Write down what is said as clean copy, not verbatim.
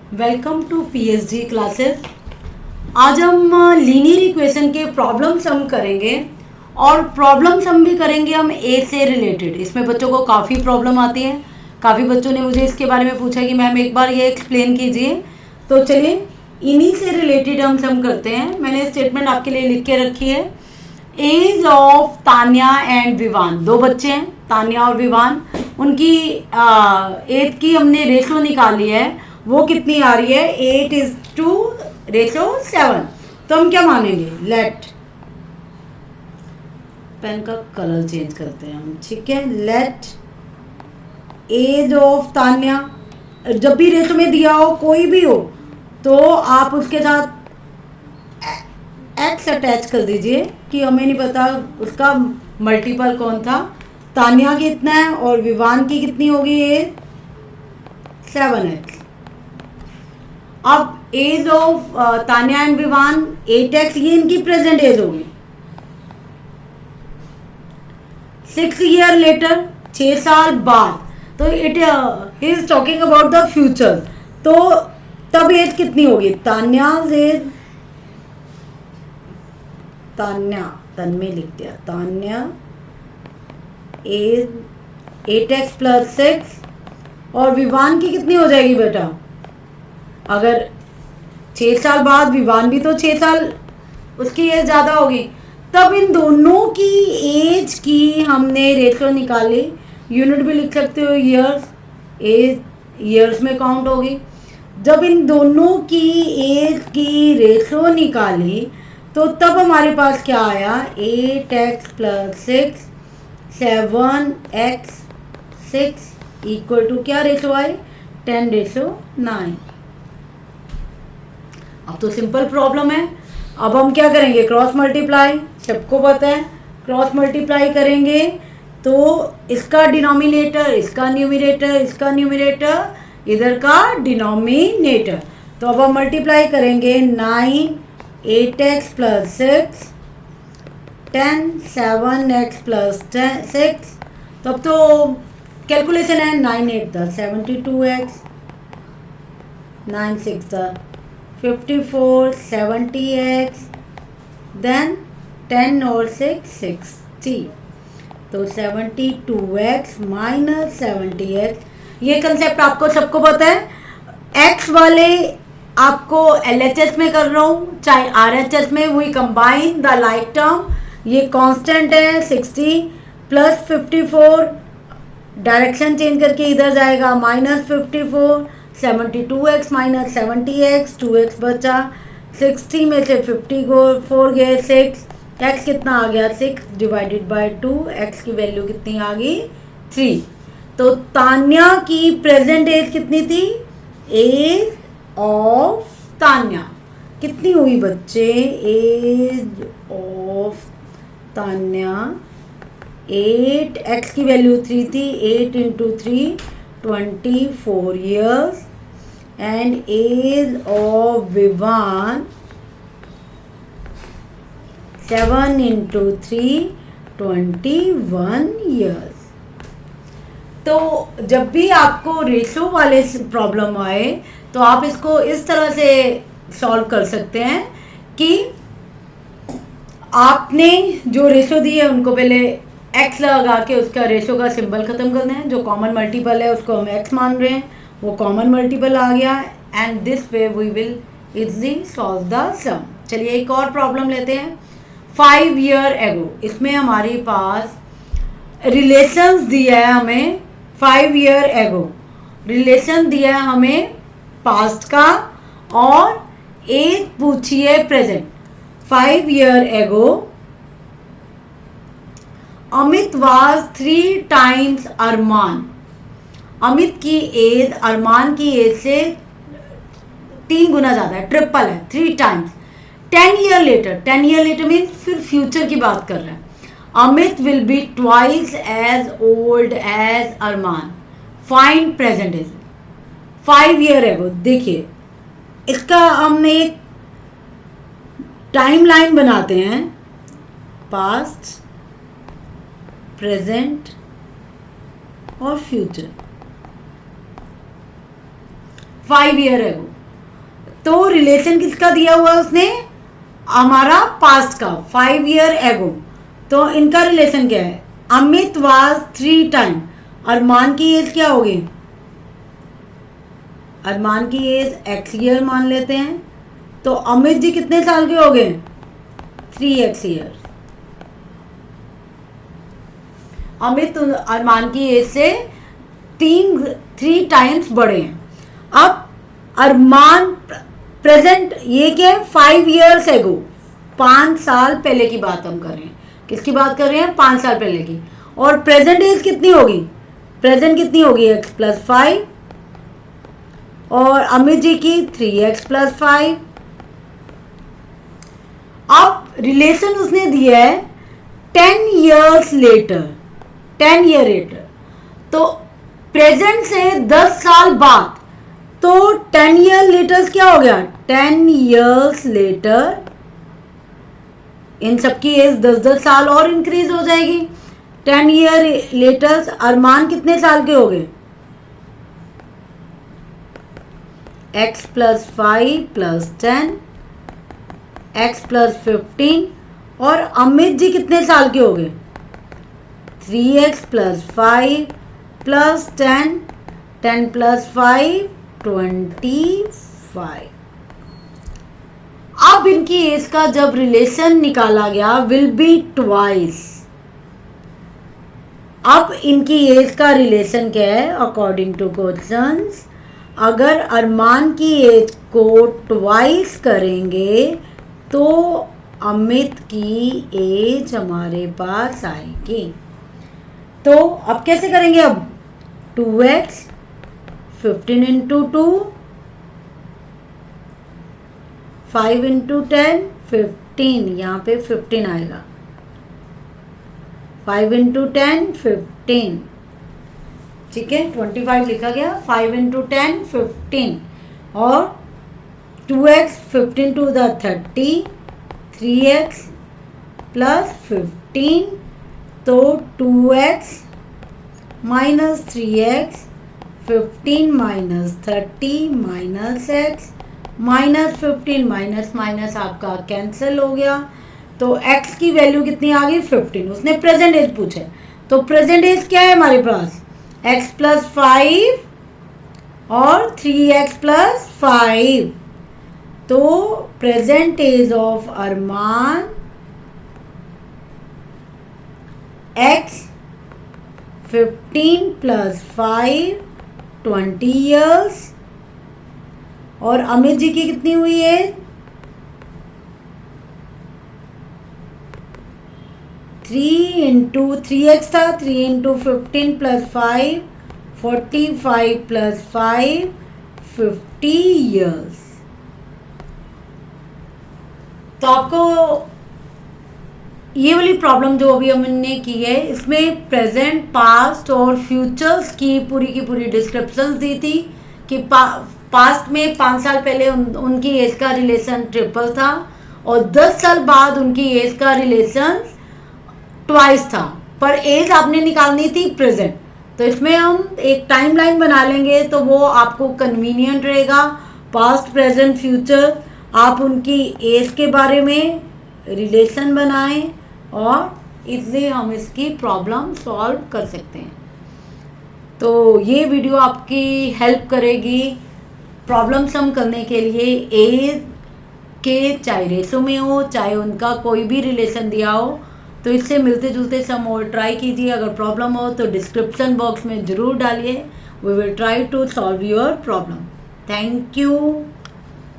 Welcome to PhD classes. आज हम linear equation के प्रॉब्लम सम करेंगे और प्रॉब्लम सम भी करेंगे हम ए से रिलेटेड। इसमें बच्चों को काफ़ी प्रॉब्लम आती है। काफ़ी बच्चों ने मुझे इसके बारे में पूछा कि मैम एक बार ये एक्सप्लेन कीजिए। तो चलिए इन्हीं से रिलेटेड हम सम करते हैं। मैंने स्टेटमेंट आपके लिए लिख के रखी है। Age of Tanya and Vivaan, दो बच्चे हैं तान्या और विवान। उनकी एज की हमने रेशो निकाली है। वो कितनी आ रही है? 8:7। तो हम क्या मानेंगे? लेट, पेन का कलर चेंज करते हैं हम, ठीक है। लेट एज ऑफ तान्या, जब भी रेशो में दिया हो कोई भी हो तो आप उसके साथ एक्स अटैच कर दीजिए कि हमें नहीं पता उसका मल्टीपल कौन था। तान्या कितना है और विवान की कितनी होगी? Age 7x। अब age of Tanya and Vivaan 8x, ये इनकी प्रेजेंट एज होगी। 6 ईयर लेटर, 6 साल बाद, तो it is talking about the future. तो तब एज कितनी होगी? तान्या एज, तान्या तन्मय लिख दिया, तान्या एज 8x + 6। और विवान की कितनी हो जाएगी बेटा? अगर 6 साल बाद विवान भी तो 6 साल उसकी एज ज़्यादा होगी। तब इन दोनों की एज की हमने रेशो निकाली। यूनिट भी लिख सकते हो, ईयर्स। एज ईयर्स में काउंट होगी। जब इन दोनों की एज की रेशो निकाली तो तब हमारे पास क्या आया? 8x + 6, 7x 6 इक्वल टू क्या रेशो आई? 10:9। अब तो सिंपल प्रॉब्लम है। अब हम क्या करेंगे? क्रॉस मल्टीप्लाई, सबको पता है। क्रॉस मल्टीप्लाई करेंगे तो इसका डिनोमिनेटर, इसका न्यूमरेटर, इसका न्यूमरेटर, इधर का डिनोमिनेटर। तो अब हम मल्टीप्लाई करेंगे। 9 8x + 6, 10 7x + 6। तो अब तो कैलकुलेशन है। 9 8 10 72x, 9 6 54 70x, देन 10 और 6 60। तो 72x - 70x। ये कंसेप्ट आपको सबको पता है। x वाले आपको LHS में कर रहा हूँ चाहे RHS में, we combine the like term. ये कांस्टेंट है 60 + 54, डायरेक्शन चेंज करके इधर जाएगा -54। 72x - 70x, 2x बचा। 60 में से 54 गए 6, x कितना आ गया? 6 / 2, x की वैल्यू कितनी आ गई? 3। तो तान्या की प्रेजेंट एज कितनी थी? एज ऑफ तान्या कितनी हुई बच्चे? एज ऑफ तान्या 8, x की वैल्यू 3 थी। 8 × 3 24 years। And age of Vivaan 7 × 3 21 years। तो जब भी आपको रेशो वाले प्रॉब्लम आए तो आप इसको इस तरह से सॉल्व कर सकते हैं कि आपने जो रेशो दी है उनको पहले x लगा के उसका रेशो का सिंबल खत्म करना है। जो कॉमन मल्टीपल है उसको हम x मान रहे हैं, वो कॉमन मल्टीपल आ गया। And this way we will easily solve the sum. चलिए एक और प्रॉब्लम लेते हैं। 5 year ago, इसमें हमारे पास रिलेशंस दिया है हमें। 5 year ago रिलेशन दिया है हमें पास्ट का और एज पूछी है present. 5 year ago Amit was 3 times अरमान। अमित की एज अरमान की एज से 3 गुना ज़्यादा है, ट्रिपल है, 3 times। 10 year later, 10 year later means फिर फ्यूचर की बात कर रहे हैं। Amit will be twice as old as Armaan. Find present age. 5 year ago, देखिए इसका हमने एक टाइम लाइन बनाते हैं। पास्ट, प्रेजेंट और फ्यूचर। 5 year ago तो रिलेशन किसका दिया हुआ उसने, हमारा पास्ट का 5 ईयर एगो। तो इनका रिलेशन क्या है, अमित वाज 3 टाइम, अरमान की एज क्या होगी, अरमान की एज x ईयर मान लेते हैं, तो अमित जी कितने साल के हो गए, 3x ईयर। अमित अरमान की एज से 3 टाइम्स बड़े हैं। अब अरमान प्रेजेंट, ये क्या है, 5 ईयर्स एगो, 5 साल पहले की बात हम कर रहे हैं, किसकी बात कर रहे हैं, 5 साल पहले की। और प्रेजेंट एज कितनी होगी, प्रेजेंट कितनी होगी, x + 5, और अमित जी की 3x + 5। अब रिलेशन उसने दिया है 10 ईयर्स लेटर, 10 ईयर लेटर, तो प्रेजेंट से 10 साल बाद, तो 10 ईयर लेटर्स क्या हो गया, 10 ईयर्स लेटर, इन सबकी एज 10-10 साल और इंक्रीज हो जाएगी। 10 ईयर लेटर्स, अरमान कितने साल के हो गए, x + 5 + 10, x + 15, और अमित जी कितने साल के हो गए, 3x + 5 + 10, 10 + 5 25। अब इनकी एज का जब रिलेशन निकाला गया, विल बी ट्वाइस। अब इनकी एज का रिलेशन क्या है, अकॉर्डिंग टू क्वेश्चंस, अगर अरमान की एज को ट्वाइस करेंगे तो अमित की एज हमारे पास आएगी। तो अब कैसे करेंगे, अब 2x, 15 × 2, 5 × 10, 15, यहाँ पे 15 आएगा, 5 × 10, 15, ठीक है, 25 लिखा गया, 5 × 10, 15, और 2x, 15 × 2 = 30, 3x + 15, तो 2x - 3x, 15 - 30 - x, -15 माइनस आपका कैंसिल हो गया, तो x की वैल्यू कितनी आ गई, 15। उसने प्रेजेंट एज पूछा है, तो प्रेजेंट एज क्या है हमारे पास, x + 5 और 3x + 5, तो present age of Armaan x, 15 + 5 20 years, और अमित जी की कितनी हुई है, 3x था, 3 × 15 + 5, 45 + 5 50 ईयर्स। तो आपको ये वाली प्रॉब्लम जो अभी हमने की है, इसमें प्रेजेंट, पास्ट और फ्यूचर्स की पूरी डिस्क्रिप्शंस दी थी कि पास्ट में 5 साल पहले उनकी एज का रिलेशन ट्रिपल था, और 10 साल बाद उनकी एज का रिलेशन ट्वाइस था, पर एज आपने निकालनी थी प्रेजेंट। तो इसमें हम एक टाइमलाइन बना लेंगे, तो वो आपको कन्वीनियंट रहेगा, पास्ट, प्रेजेंट, फ्यूचर, आप उनकी एज के बारे में रिलेशन बनाएं, और इसलिए हम इसकी प्रॉब्लम सॉल्व कर सकते हैं। तो ये वीडियो आपकी हेल्प करेगी प्रॉब्लम सम करने के लिए, एज के चाहे रेशो में हो, चाहे उनका कोई भी रिलेशन दिया हो, तो इससे मिलते जुलते सम और ट्राई कीजिए। अगर प्रॉब्लम हो तो डिस्क्रिप्शन बॉक्स में ज़रूर डालिए, we will try to solve your problem. Thank you.